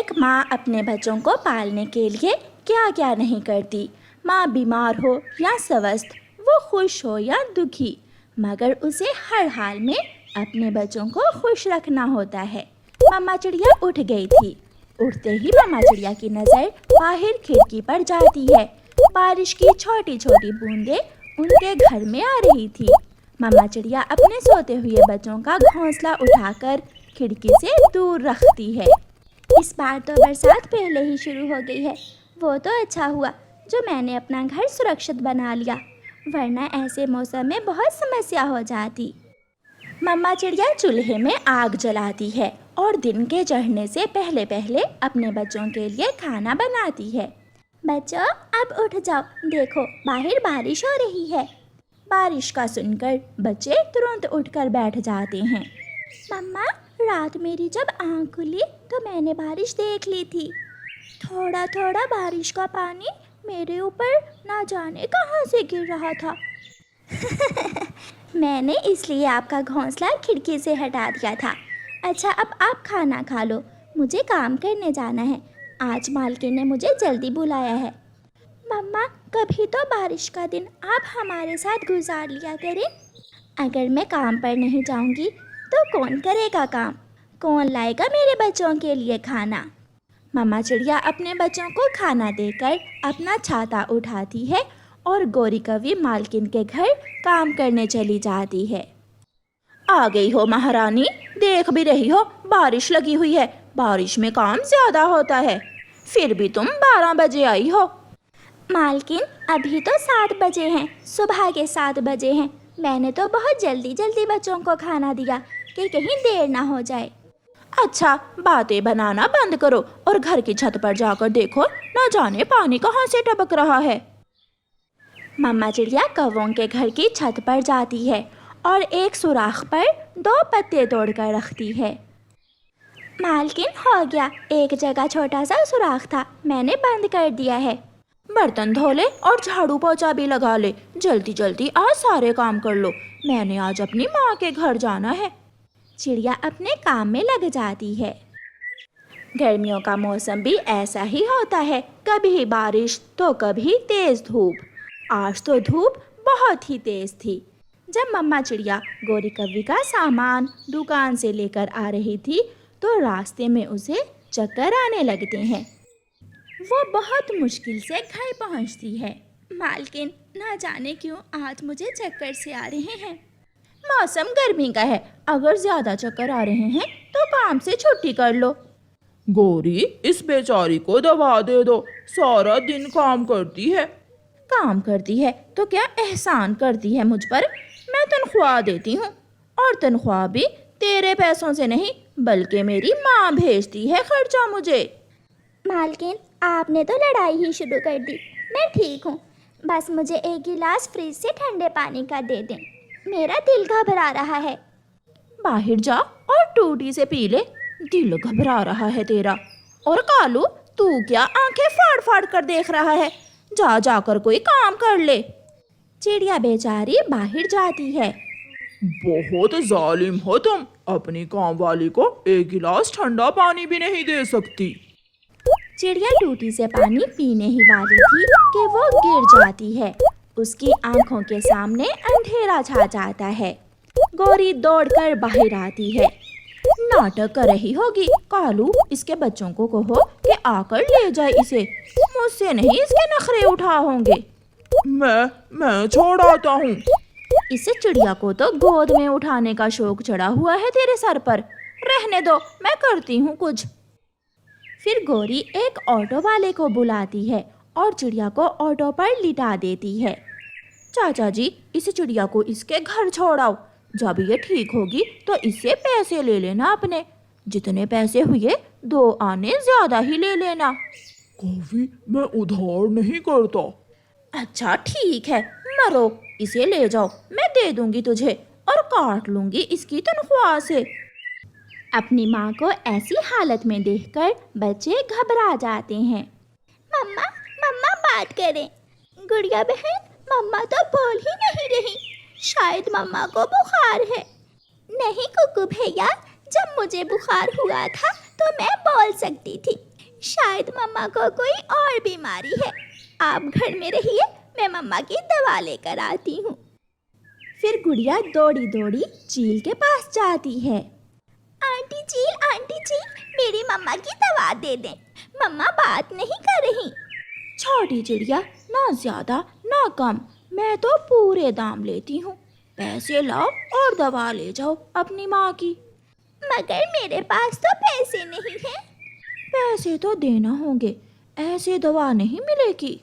ایک ماں اپنے بچوں کو پالنے کے لیے کیا کیا نہیں کرتی۔ ماں بیمار ہو یا سوست، وہ خوش ہو یا دکھی، مگر اسے ہر حال میں اپنے بچوں کو خوش رکھنا ہوتا ہے۔ ماما چڑیا اٹھ گئی تھی۔ اٹھتے ہی ماما چڑیا کی نظر باہر کھڑکی پر جاتی ہے۔ بارش کی چھوٹی چھوٹی بوندیں ان کے گھر میں آ رہی تھی۔ ماما چڑیا اپنے سوتے ہوئے بچوں کا گھونسلہ اٹھا کر کھڑکی سے دور رکھتی ہے۔ اس بار تو برسات پہلے ہی شروع ہو گئی ہے۔ وہ تو اچھا ہوا جو میں نے اپنا گھر سرکشت بنا لیا، ورنہ ایسے موسم میں بہت سمسیا ہو جاتی۔ ماما چڑیا چولہے میں آگ جلاتی ہے اور دن کے چڑھنے سے پہلے پہلے اپنے بچوں کے لیے کھانا بناتی ہے۔ بچوں اب اٹھ جاؤ، دیکھو باہر بارش ہو رہی ہے۔ بارش کا سن کر بچے ترنت اٹھ کر بیٹھ جاتے ہیں۔ مما، رات میری جب آنکھ کھلی تو میں نے بارش دیکھ لی تھی۔ تھوڑا تھوڑا بارش کا پانی میرے اوپر نہ جانے کہاں سے گر رہا تھا۔ میں نے اس لیے آپ کا گھونسلہ کھڑکی سے ہٹا دیا تھا۔ اچھا اب آپ کھانا کھا لو، مجھے کام کرنے جانا ہے، آج مالکن نے مجھے جلدی بلایا ہے۔ مما، کبھی تو بارش کا دن آپ ہمارے ساتھ گزار لیا کریں۔ اگر میں کام پر نہیں جاؤں گی تو کون کرے گا کام؟ کون لائے گا میرے بچوں کے لیے کھانا؟ ماما چڑیا اپنے بچوں کو کھانا دے کر اپنا چھاتا اٹھاتی ہے اور گوری کوی مالکن کے گھر کام کرنے چلی جاتی ہے۔ آ گئی ہو مہارانی، دیکھ بھی رہی ہو بارش لگی ہوئی ہے، بارش میں کام زیادہ ہوتا ہے، پھر بھی تم 12 بجے آئی ہو۔ مالکن ابھی تو 7 بجے ہیں، صبح کے 7 بجے ہیں۔ میں نے تو بہت جلدی جلدی بچوں کو کھانا دیا کہ کہیں دیر نہ ہو جائے۔ اچھا باتیں بنانا بند کرو اور گھر کی چھت پر جا کر دیکھو نہ جانے پانی کہاں سے ٹپک رہا ہے۔ ماما چڑیا کووں کے گھر کی چھت پر جاتی ہے اور ایک سوراخ پر 2 پتے توڑ کر رکھتی ہے۔ مالکن ہو گیا، ایک جگہ چھوٹا سا سوراخ تھا، میں نے بند کر دیا ہے۔ برتن دھو لے اور جھاڑو پوچھا بھی لگا لے، جلدی جلدی آج سارے کام کر لو، میں نے آج اپنی ماں کے گھر جانا ہے۔ چڑیا اپنے کام میں لگ جاتی ہے۔ گرمیوں کا موسم بھی ایسا ہی ہوتا ہے، کبھی بارش تو کبھی تیز دھوپ۔ آج تو دھوپ بہت ہی تیز تھی۔ جب ماما چڑیا گوری کوی کا سامان دکان سے لے کر آ رہی تھی تو راستے میں اسے چکر آنے لگتے ہیں۔ وہ بہت مشکل سے گھر پہنچتی ہے۔ مالکن، نہ جانے کیوں آج مجھے چکر سے آ رہے ہیں۔ موسم گرمی کا ہے، اگر زیادہ چکر آ رہے ہیں تو کام سے چھٹی کر لو۔ گوری، اس بیچاری کو دوا دے دو، سارا دن کام کرتی ہے۔ کام کرتی ہے تو کیا احسان کرتی ہے مجھ پر؟ میں تنخواہ دیتی ہوں، اور تنخواہ بھی تیرے پیسوں سے نہیں بلکہ میری ماں بھیجتی ہے خرچہ مجھے۔ مالکن، آپ نے تو لڑائی ہی شروع کر دی۔ میں ٹھیک ہوں، بس مجھے ایک گلاس فریج سے ٹھنڈے پانی کا دے دیں، میرا دل گھبرا رہا ہے۔ باہر جا اور ٹوٹی سے پی لے، دل گھبرا رہا ہے تیرا۔ اور کالو، تو کیا آنکھیں پھاڑ پھاڑ کر دیکھ رہا ہے؟ جا جا کر کوئی کام کر لے۔ چڑیا بیچاری باہر جاتی ہے۔ بہت ظالم ہو تم، اپنی کام والی کو ایک گلاس ٹھنڈا پانی بھی نہیں دے سکتی۔ چڑیا ٹوٹی سے پانی پینے ہی والی تھی کہ وہ گر جاتی ہے۔ اس کی آنکھوں کے سامنے اندھیرا چھا جاتا ہے۔ گوری دوڑ کر باہر آتی ہے۔ ناٹک کر رہی ہوگی، کالو اس کے بچوں کو کہو کہ آ کر لے جائے اسے، مجھ سے نہیں اس کے نخرے اٹھا ہوں گے۔ میں چھوڑ آتا ہوں۔ اس چڑیا کو تو گود میں اٹھانے کا شوق چڑھا ہوا ہے تیرے سر پر، رہنے دو، میں کرتی ہوں کچھ۔ پھر گوری ایک آٹو والے کو بلاتی ہے اور چڑیا کو آٹو پر لٹا دیتی ہے۔ چاچا جی، اس چڑیا کو اس کے گھر چھوڑاؤ، جب یہ ٹھیک ہوگی تو اس سے پیسے لے لینا اپنے، جتنے پیسے ہوئے 2 آنے زیادہ ہی لے لینا۔ کوی، میں ادھار نہیں کرتا۔ اچھا ٹھیک ہے، مرو، اسے لے جاؤ، میں دے دوں گی تجھے اور کاٹ لوں گی اس کی تنخواہ سے۔ اپنی ماں کو ایسی حالت میں دیکھ کر بچے گھبرا جاتے ہیں۔ مما، مما بات کریں۔ گڑیا بہن، مما تو بول ہی نہیں رہی، شاید مما کو بخار ہے۔ نہیں ککو بھیا، جب مجھے بخار ہوا تھا تو میں بول سکتی تھی، शायद मम्मा को कोई और बीमारी है। आप घर में रहिए, मैं मम्मा की दवा लेकर आती हूँ। फिर गुड़िया दौड़ी दौड़ी चील के पास जाती है। आंटी चील, मेरी मम्मा की दवा दे दें, मम्मा बात नहीं कर रही। छोटी चिड़िया, ना ज्यादा ना कम, मैं तो पूरे दाम लेती हूँ। पैसे लाओ और दवा ले जाओ अपनी माँ की। मगर मेरे पास तो पैसे नहीं हैं। पैसे तो देना होंगे, ऐसे दवा नहीं मिलेगी।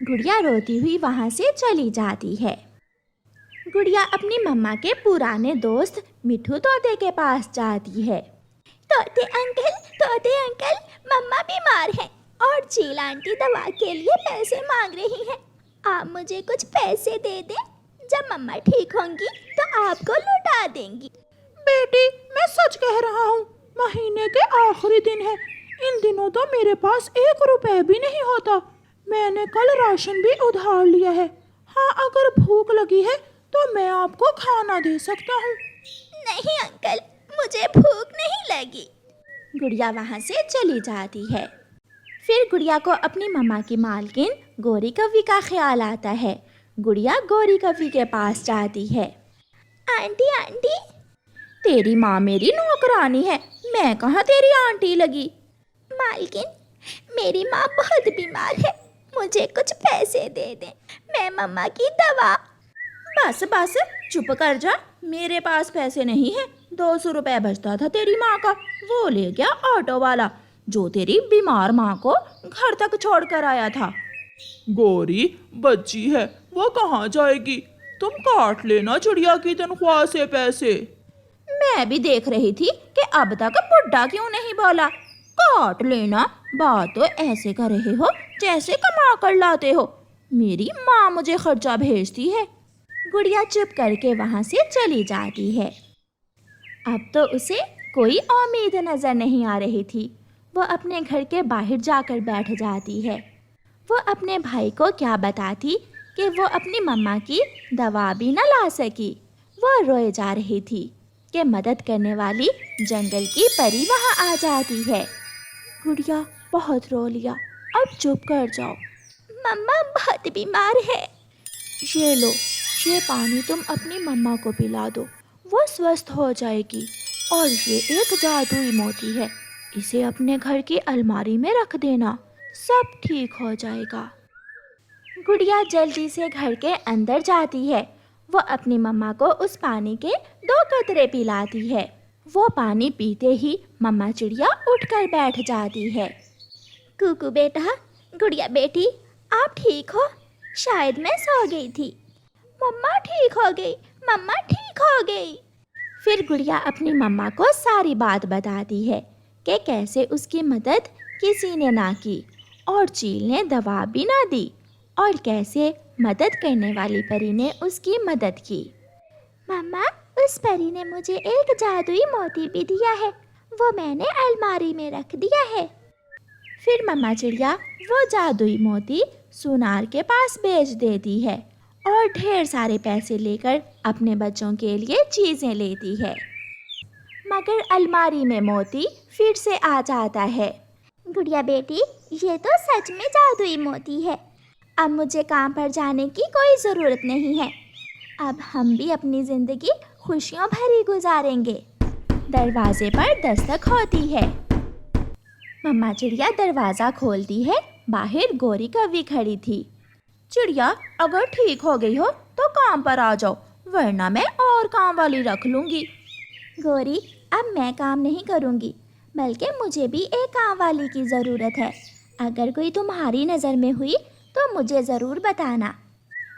गुड़िया रोती हुई वहाँ से चली जाती है। गुड़िया अपनी मम्मा के पुराने दोस्त मिठू तोते के पास जाती है। तोते अंकल, मम्मा बीमार है और चील आंटी दवा के लिए पैसे मांग रही हैं। आप मुझे कुछ पैसे दे दें, जब मम्मा ठीक होंगी तो आपको लौटा देंगी। बेटी, मैं सच कह रहा हूँ, महीने के आखिरी दिन है। इन दिनों तो मेरे पास 1 रुपए भी नहीं होता। मैंने कल राशन भी उधार लिया है। हाँ, अगर भूख लगी है तो मैं आपको खाना दे सकता हूँ। नहीं अंकल, मुझे भूख नहीं लगी। गुड़िया वहाँ से चली जाती है। फिर गुड़िया को अपनी मम्मा की मालकिन गोरी कव्वी का ख्याल आता है। गुड़िया गोरी कव्वी के पास जाती है। आंटी, तेरी माँ मेरी नौकरानी है, मैं कहाँ तेरी आंटी लगी। मालकिन, मेरी माँ बहुत बीमार है, मुझे कुछ पैसे दे दें, मैं मम्मा की दवा। बस चुप कर जा, मेरे पास पैसे नहीं है। 200 रुपए बचता था तेरी माँ का, वो ले गया ऑटो वाला जो तेरी बीमार माँ को घर तक छोड़ कर आया था। गोरी बच्ची है, वो कहाँ जाएगी? तुम काट लेना चिड़िया की तनख्वाह से पैसे। मैं भी देख रही थी कि अब तक बुड्ढा क्यों नहीं बोला। काट लेना, बात तो ऐसे कर रहे हो जैसे कमा कर लाते हो। मेरी माँ मुझे खर्चा भेजती है। गुड़िया चुप करके वहाँ से चली जाती है। अब तो उसे कोई उम्मीद नजर नहीं आ रही थी। वो अपने घर के बाहर जाकर बैठ जाती है। वो अपने भाई को क्या बताती कि वो अपनी मम्मा की दवा भी न ला सकी। वो रोए जा रही थी कि मदद करने वाली जंगल की परी वहाँ आ जाती है। गुड़िया बहुत रो लिया, अब चुप कर जाओ, मम्मा बहुत बीमार है। ये लो, ये पानी तुम अपनी मम्मा को पिला दो, वो स्वस्थ हो जाएगी। और ये एक जादुई मोती है, इसे अपने घर की अलमारी में रख देना, सब ठीक हो जाएगा। गुड़िया जल्दी से घर के अंदर जाती है। वो अपनी मम्मा को उस पानी के 2 कतरे पिलाती है। वो पानी पीते ही मम्मा चिड़िया उठकर बैठ जाती है। कुकू बेटा, गुड़िया बेटी, आप ठीक हो? शायद मैं सो गई थी। मम्मा ठीक हो गई, मम्मा ठीक हो गई। फिर गुड़िया अपनी मम्मा को सारी बात बताती है कि कैसे उसकी मदद किसी ने ना की और चील ने दवा भी ना दी और कैसे मदद करने वाली परी ने उसकी मदद की। मम्मा, उस परी ने मुझे एक जादुई मोती भी दिया है, वो मैंने अलमारी में रख दिया है। फिर मम्मा चिड़िया वो जादुई मोती सुनार के पास बेच देती है और ढेर सारे पैसे लेकर अपने बच्चों के लिए चीज़ें लेती है। मगर अलमारी में मोती फिर से आ जाता है। गुड़िया बेटी, ये तो सच में जादुई मोती है। अब मुझे काम पर जाने की कोई ज़रूरत नहीं है। अब हम भी अपनी ज़िंदगी खुशियों भरी गुजारेंगे। दरवाजे पर दस्तक होती है। मम्मा चिड़िया दरवाज़ा खोलती है। बाहर गोरी कव्वी खड़ी थी। चिड़िया, अगर ठीक हो गई हो तो काम पर आ जाओ, वरना मैं और काम वाली रख लूँगी। गोरी, अब मैं काम नहीं करूँगी, बल्कि मुझे भी एक काम वाली की ज़रूरत है। अगर कोई तुम्हारी नज़र में हुई तो मुझे ज़रूर बताना।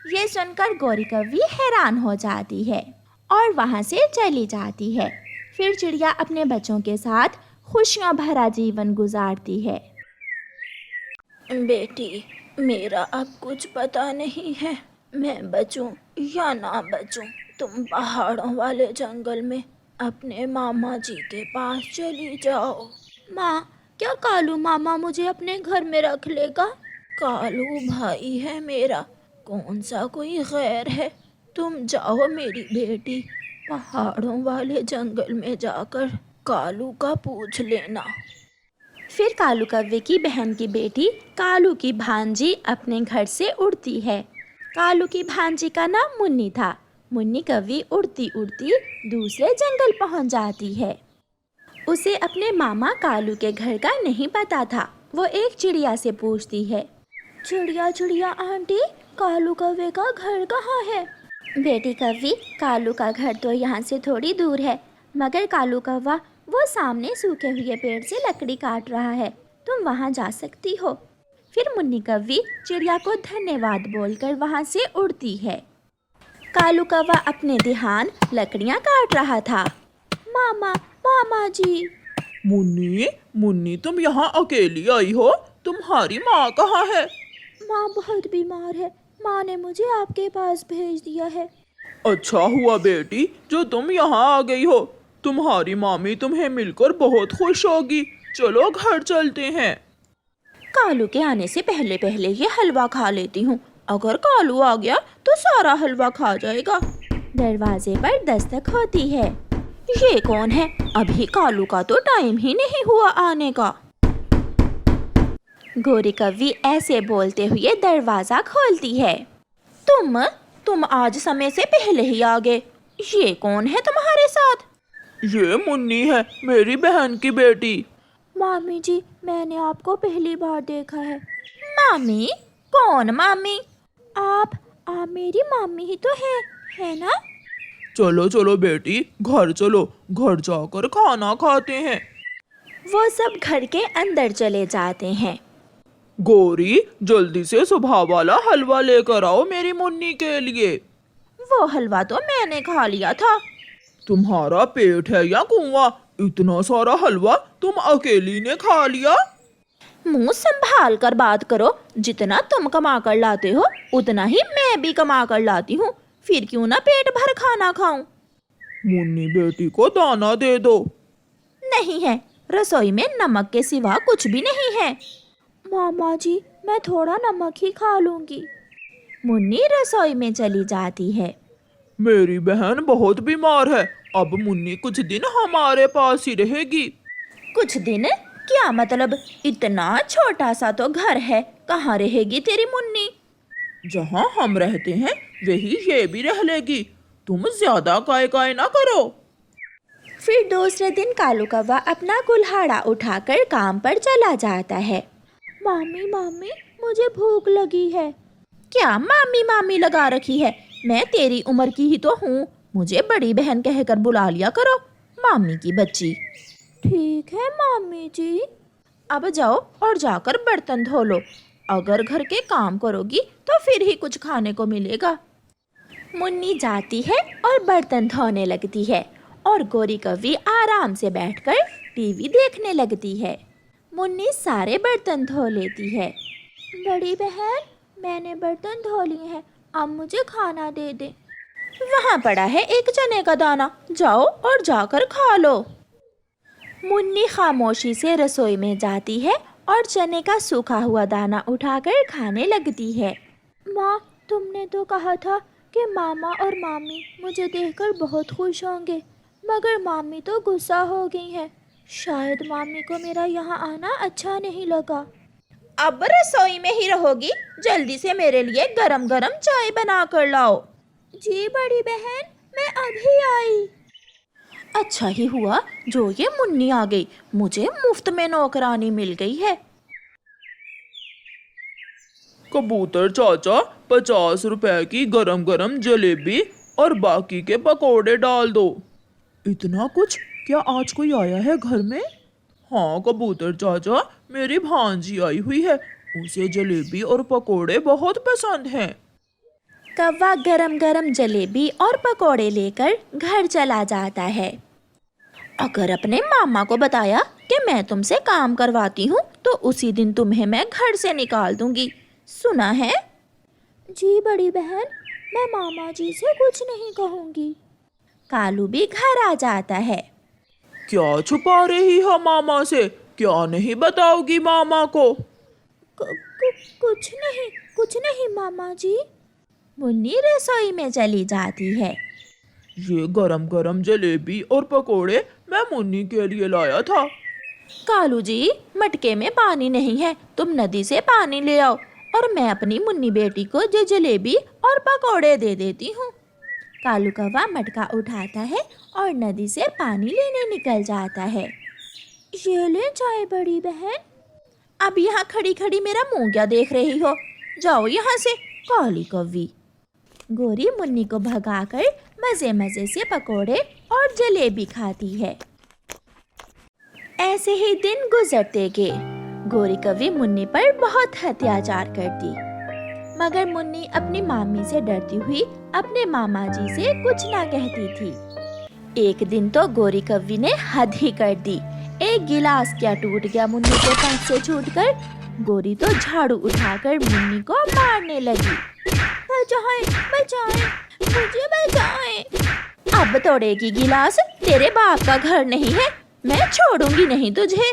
ये सुनकर गोरी कव्वी हैरान हो जाती है और वहाँ से चली जाती है। फिर चिड़िया अपने बच्चों के साथ खुशियों भरा जीवन गुजारती है। बेटी, मेरा अब कुछ पता नहीं है, मैं बचूं या ना बचूं। तुम पहाड़ों वाले जंगल में अपने मामा जी के पास चली जाओ। माँ, क्या कालू मामा मुझे अपने घर में रख लेगा? कालू भाई है मेरा, कौन सा कोई गैर है। तुम जाओ मेरी बेटी, पहाड़ों वाले जंगल में जाकर कालू का पूछ लेना। फिर कालू कौवे की बहन की बेटी कालू की भांजी अपने घर से उड़ती है। कालू की भांजी का नाम मुन्नी था। मुन्नी कौवी उड़ती उड़ती दूसरे जंगल पहुंच जाती है। उसे अपने मामा कालू के घर का नहीं पता था। वो एक चिड़िया से पूछती है, चिड़िया चिड़िया आंटी, कालू कौवे का घर कहाँ है? बेटी कौवी, कालू का घर तो यहाँ से थोड़ी दूर है, मगर कालू कौवा वो सामने सूखे हुए पेड़ से लकड़ी काट रहा है, तुम वहाँ जा सकती हो। फिर मुन्नी कौवी चिड़िया को धन्यवाद बोलकर वहाँ से उड़ती है। कालू कौवा अपने ध्यान लकड़ियाँ काट रहा था। मामा, मामा जी। मुन्नी, मुन्नी तुम यहाँ अकेली आई हो? तुम्हारी माँ कहाँ है? माँ बहुत बीमार है, माँ ने मुझे आपके पास भेज दिया है। अच्छा हुआ बेटी जो तुम यहाँ आ गई हो। तुम्हारी मामी तुम्हें मिलकर बहुत खुश होगी। चलो घर चलते हैं। कालू के आने से पहले पहले ये हलवा खा लेती हूँ, अगर कालू आ गया तो सारा हलवा खा जाएगा। दरवाजे पर दस्तक होती है। ये कौन है? अभी कालू का तो टाइम ही नहीं हुआ आने का। गोरी कौवी ऐसे बोलते हुए दरवाजा खोलती है। तुम आज समय से पहले ही आ गए। ये कौन है तुम्हारे साथ? ये मुन्नी है, मेरी बहन की बेटी। मामी जी, मैंने आपको पहली बार देखा है। मामी? कौन मामी? आप मेरी मामी ही तो है ना? चलो चलो बेटी, घर चलो, घर जाकर खाना खाते हैं। वो सब घर के अंदर चले जाते हैं। गोरी, जल्दी से सुबह वाला हलवा लेकर आओ मेरी मुन्नी के लिए। वो हलवा तो मैंने खा लिया था। तुम्हारा पेट है या कुआं? इतना सारा हलवा तुम अकेली ने खा लिया? मुंह संभाल कर बात करो। जितना तुम कमा कर लाते हो उतना ही मैं भी कमा कर लाती हूँ। फिर क्यों ना पेट भर खाना खाऊं? मुन्नी बेटी को दाना दे दो। नहीं है, रसोई में नमक के सिवा कुछ भी नहीं है। मामा जी, मैं थोड़ा नमक ही खा लूंगी। मुन्नी रसोई में चली जाती है। मेरी बहन बहुत बीमार है, अब मुन्नी कुछ दिन हमारे पास ही रहेगी। कुछ दिन? क्या मतलब? इतना छोटा सा तो घर है, कहाँ रहेगी तेरी मुन्नी? जहाँ हम रहते हैं वही ये भी रह लेगी। तुम ज्यादा काय ना करो। फिर दूसरे दिन कालू कौवा अपना कुल्हाड़ा उठाकर काम पर चला जाता है। मामी, मुझे भूख लगी है। क्या मामी मामी लगा रखी है? मैं तेरी उम्र की ही तो हूँ, मुझे बड़ी बहन कहकर बुला लिया करो, मामी की बच्ची। ठीक है मामी जी। अब जाओ और जाकर बर्तन धो लो। अगर घर के काम करोगी तो फिर ही कुछ खाने को मिलेगा। मुन्नी जाती है और बर्तन धोने लगती है और गोरी कौवी आराम से बैठकर टीवी देखने लगती है। मुन्नी सारे बर्तन धो लेती है। बड़ी बहन, मैंने बर्तन धो लिए हैं, अब मुझे खाना दे दे। वहाँ पड़ा है एक चने का दाना, जाओ और जाकर खा लो। मुन्नी खामोशी से रसोई में जाती है और चने का सूखा हुआ दाना उठाकर खाने लगती है। माँ, तुमने तो कहा था कि मामा और मामी मुझे देखकर बहुत खुश होंगे, मगर मामी तो गुस्सा हो गई है। शायद मामी को मेरा यहाँ आना अच्छा नहीं लगा। अब रसोई में ही रहोगी? जल्दी से मेरे लिए गरम गरम चाय बना कर लाओ। जी बड़ी बहन, मैं अभी आई। अच्छा ही हुआ जो ये मुन्नी आ गई, मुझे मुफ्त में नौकरानी मिल गई है। कबूतर चाचा, 50 रुपए की गरम गरम जलेबी और बाकी के पकोड़े डाल दो। इतना कुछ? क्या आज कोई आया है घर में? हाँ कबूतर चाचा, मेरी भांजी आई हुई है, उसे जलेबी और पकोड़े बहुत पसंद हैं। कौवा गरम गरम जलेबी और पकोड़े लेकर घर चला जाता है। अगर अपने मामा को बताया कि मैं तुमसे काम करवाती हूँ तो उसी दिन तुम्हें मैं घर से निकाल दूंगी, सुना है? जी बड़ी बहन, मैं मामा जी से कुछ नहीं कहूँगी। कालू भी घर आ जाता है। क्या छुपा रही है मामा से? क्या नहीं बताओगी मामा को? कुछ नहीं मामा जी। मुन्नी रसोई में चली जाती है। ये गरम गरम जलेबी और पकोड़े मैं मुन्नी के लिए लाया था। کالو جی مٹکے میں پانی نہیں ہے، تم ندی سے پانی لے آؤ اور میں اپنی منی بیٹی کو جلیبی اور پکوڑے دے دیتی ہوں۔ کالو کوا مٹکا اٹھاتا ہے اور ندی سے پانی لینے نکل جاتا ہے۔ یہ لے چائے بڑی بہن۔ اب یہاں کھڑی کھڑی میرا منہ کیا دیکھ رہی ہو؟ جاؤ یہاں سے کالی کوی۔ گوری منی کو بھگا کر مزے مزے سے پکوڑے اور جلیبی کھاتی ہے۔ ایسے ہی دن گزرتے گئے۔ گوری کوی منی پر بہت اتیاچار کرتی، مگر منی اپنی مامی سے ڈرتی ہوئی اپنے ماما جی سے کچھ نہ کہتی تھی۔ ایک دن تو گوری کوی نے حد ہی کر دی، ایک گلاس کیا ٹوٹ گیا منی کے پاس سے چھوٹ کر۔ گوری تو جھاڑو اٹھا کر منی کو مارنے لگی۔ بچائیں بچائیں مجھے بچائیں۔ اب توڑے گی گلاس، تیرے باپ کا گھر نہیں ہے، میں چھوڑوں گی نہیں تجھے۔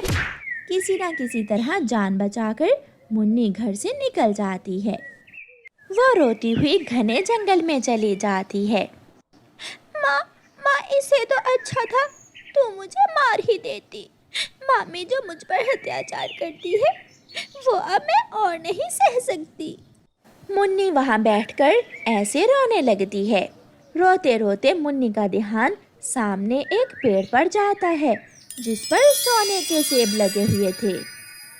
کسی نہ کسی طرح جان بچا کر منی گھر سے نکل جاتی ہے۔ وہ روتی ہوئی گھنے جنگل میں چلی جاتی ہے۔ ماں اسے تو اچھا تھا تو مجھے مار ہی دیتی، مامی جو مجھ پر اتیاچار کرتی ہے وہ اب میں اور نہیں سہ سکتی۔ منی وہاں بیٹھ کر ایسے رونے لگتی ہے۔ روتے روتے منی کا دھیان سامنے ایک پیڑ پر جاتا ہے جس پر سونے کے سیب لگے ہوئے تھے۔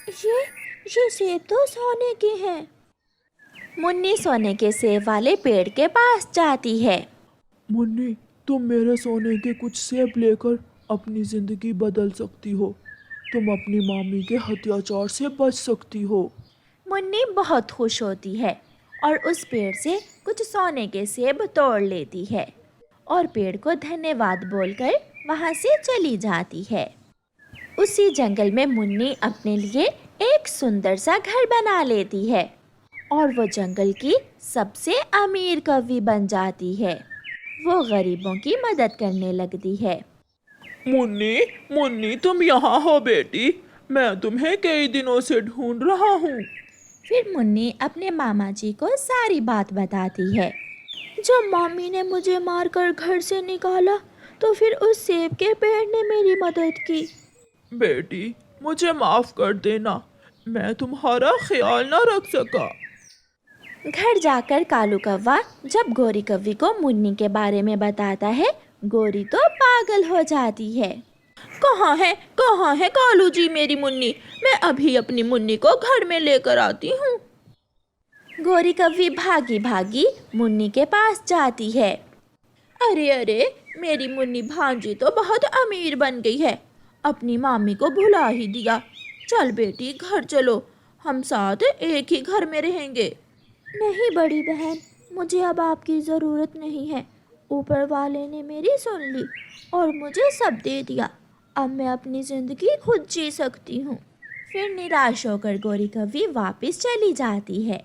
یہ سیب تو سونے کے ہیں۔ منی سونے کے سیب والے پیڑ کے پاس جاتی ہے۔ منی، تم میرے سونے کے کچھ سیب لے کر اپنی زندگی بدل سکتی ہو، تم اپنی مامی کے اتیاچار سے بچ سکتی ہو۔ منی بہت خوش ہوتی ہے اور اس پیڑ سے کچھ سونے کے سیب توڑ لیتی ہے اور پیڑ کو دھنیہ واد بول کر وہاں سے چلی جاتی ہے۔ اسی جنگل میں منی اپنے لیے ایک سندر سا گھر بنا لیتی ہے اور وہ جنگل کی سب سے امیر کوی بن جاتی ہے۔ وہ غریبوں کی مدد کرنے لگتی ہے۔ منی تم یہاں ہو بیٹی، میں تمہیں کئی دنوں سے ڈھونڈ رہا ہوں۔ پھر منی اپنے ماما جی کو ساری بات بتاتی ہے۔ جب مامی نے مجھے مار کر گھر سے نکالا تو پھر اس سیب کے پیڑ نے میری مدد کی۔ بیٹی مجھے معاف کر دینا، میں تمہارا خیال نہ رکھ سکا۔ گھر جا کر کالو کوا جب گوری کوی کو منی کے بارے میں بتاتا ہے، گوری تو پاگل ہو جاتی ہے۔ کہاں ہے کالو جی میری منی؟ میں ابھی اپنی منی کو گھر میں لے کر آتی ہوں۔ گوری کوی بھاگی بھاگی منی کے پاس جاتی ہے۔ ارے میری منی بھانجی تو بہت امیر بن گئی ہے، اپنی مامی کو بھلا ہی دیا۔ چل بیٹی گھر چلو، ہم ساتھ ایک ہی گھر میں رہیں گے۔ نہیں بڑی بہن، مجھے اب آپ کی ضرورت نہیں ہے، اوپر والے نے میری سن لی اور مجھے سب دے دیا، اب میں اپنی زندگی خود جی سکتی ہوں۔ پھر نراش ہو کر گوری کوی واپس چلی جاتی ہے۔